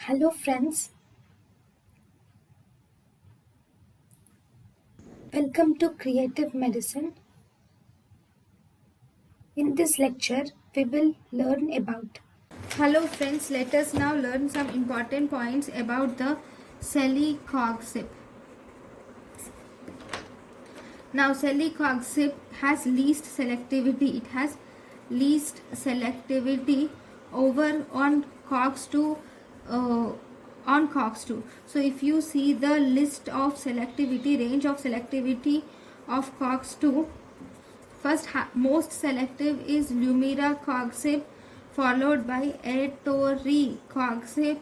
Hello friends, welcome to Creative Medicine. In this lecture, we will learn about. Hello friends, let us now learn some important points about the celecoxib. Now celecoxib has least selectivity. It has least selectivity over on COX-2 on COX-2. So if you see the list of selectivity, range of selectivity of COX-2, first most selective is lumiracoxib, followed by atoricoxib,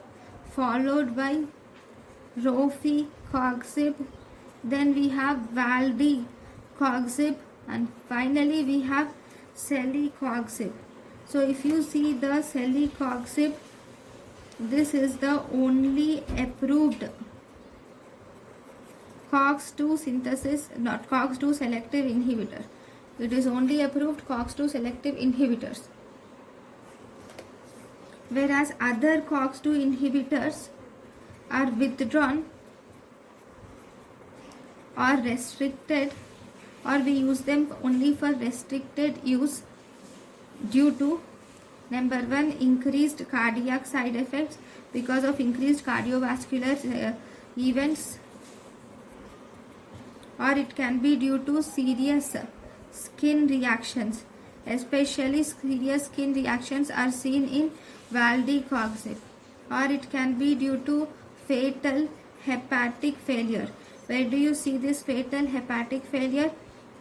followed by roficoxib, then we have valdecoxib, and finally we have celecoxib. So if you see the celecoxib, this is the only approved COX-2 synthesis, not COX-2 selective inhibitor. It is only approved COX-2 selective inhibitors. Whereas other COX-2 inhibitors are withdrawn or restricted, or we use them only for restricted use due to number one, increased cardiac side effects because of increased cardiovascular events, or it can be due to serious skin reactions. Especially serious skin reactions are seen in valdecoxib, or it can be due to fatal hepatic failure. Where do you see this fatal hepatic failure?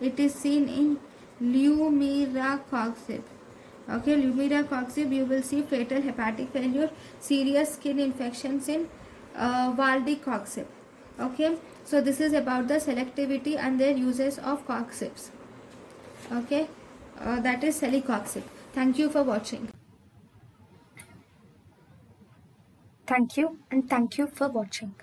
It is seen in lumiracoxib. Okay, lumiracoxib, you will see fatal hepatic failure, serious skin infections in valdecoxib. Okay, so this is about the selectivity and their uses of coxibs. Okay, that is celecoxib. Thank you for watching. Thank you and thank you for watching.